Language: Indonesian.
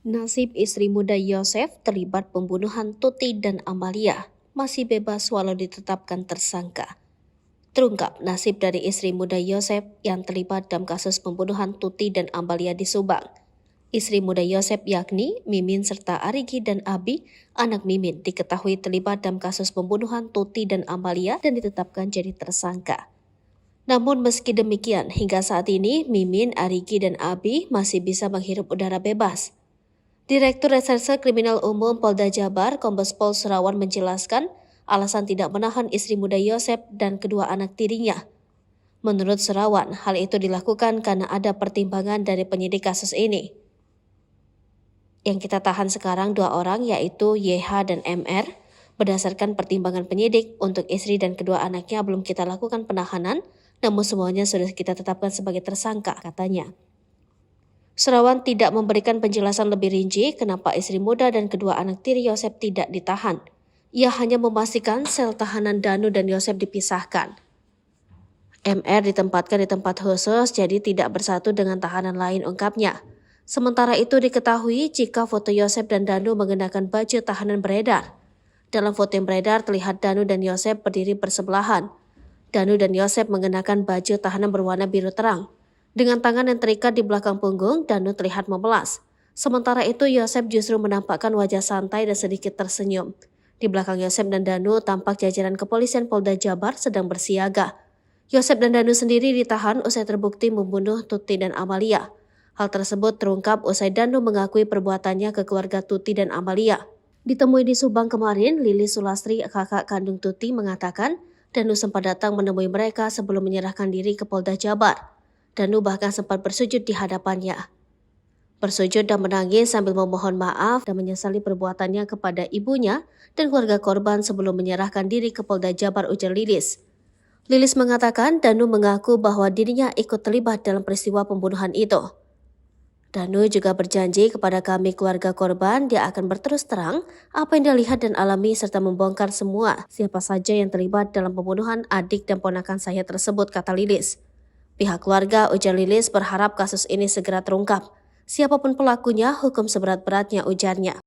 Nasib istri muda Yosef terlibat pembunuhan Tuti dan Amalia masih bebas walau ditetapkan tersangka. Terungkap nasib dari istri muda Yosef yang terlibat dalam kasus pembunuhan Tuti dan Amalia di Subang. Istri muda Yosef yakni Mimin serta Arigi dan Abi, anak Mimin, diketahui terlibat dalam kasus pembunuhan Tuti dan Amalia dan ditetapkan jadi tersangka. Namun meski demikian, hingga saat ini Mimin, Arigi, dan Abi masih bisa menghirup udara bebas. Direktur Reserse Kriminal Umum Polda Jabar, Kombes Pol Surawan menjelaskan alasan tidak menahan istri muda Yosef dan kedua anak tirinya. Menurut Surawan, hal itu dilakukan karena ada pertimbangan dari penyidik kasus ini. Yang kita tahan sekarang 2 orang yaitu YH dan MR. Berdasarkan pertimbangan penyidik, untuk istri dan kedua anaknya belum kita lakukan penahanan, namun semuanya sudah kita tetapkan sebagai tersangka, katanya. Surawan tidak memberikan penjelasan lebih rinci kenapa istri muda dan kedua anak tiri Yosef tidak ditahan. Ia hanya memastikan sel tahanan Danu dan Yosef dipisahkan. MR ditempatkan di tempat khusus jadi tidak bersatu dengan tahanan lain, ungkapnya. Sementara itu diketahui jika foto Yosef dan Danu mengenakan baju tahanan beredar. Dalam foto yang beredar terlihat Danu dan Yosef berdiri bersebelahan. Danu dan Yosef mengenakan baju tahanan berwarna biru terang. Dengan tangan yang terikat di belakang punggung, Danu terlihat memelas. Sementara itu, Yosef justru menampakkan wajah santai dan sedikit tersenyum. Di belakang Yosef dan Danu tampak jajaran kepolisian Polda Jabar sedang bersiaga. Yosef dan Danu sendiri ditahan usai terbukti membunuh Tuti dan Amalia. Hal tersebut terungkap usai Danu mengakui perbuatannya ke keluarga Tuti dan Amalia. Ditemui di Subang kemarin, Lilis Sulastri, kakak kandung Tuti, mengatakan Danu sempat datang menemui mereka sebelum menyerahkan diri ke Polda Jabar. Danu bahkan sempat bersujud di hadapannya. Bersujud dan menangis sambil memohon maaf dan menyesali perbuatannya kepada ibunya dan keluarga korban sebelum menyerahkan diri ke Polda Jabar, ujar Lilis. Lilis mengatakan Danu mengaku bahwa dirinya ikut terlibat dalam peristiwa pembunuhan itu. Danu juga berjanji kepada kami keluarga korban dia akan berterus terang apa yang dia lihat dan alami serta membongkar semua siapa saja yang terlibat dalam pembunuhan adik dan ponakan saya tersebut, kata Lilis. Pihak keluarga, ujar Lilis, berharap kasus ini segera terungkap. Siapapun pelakunya, hukum seberat-beratnya, ujarnya.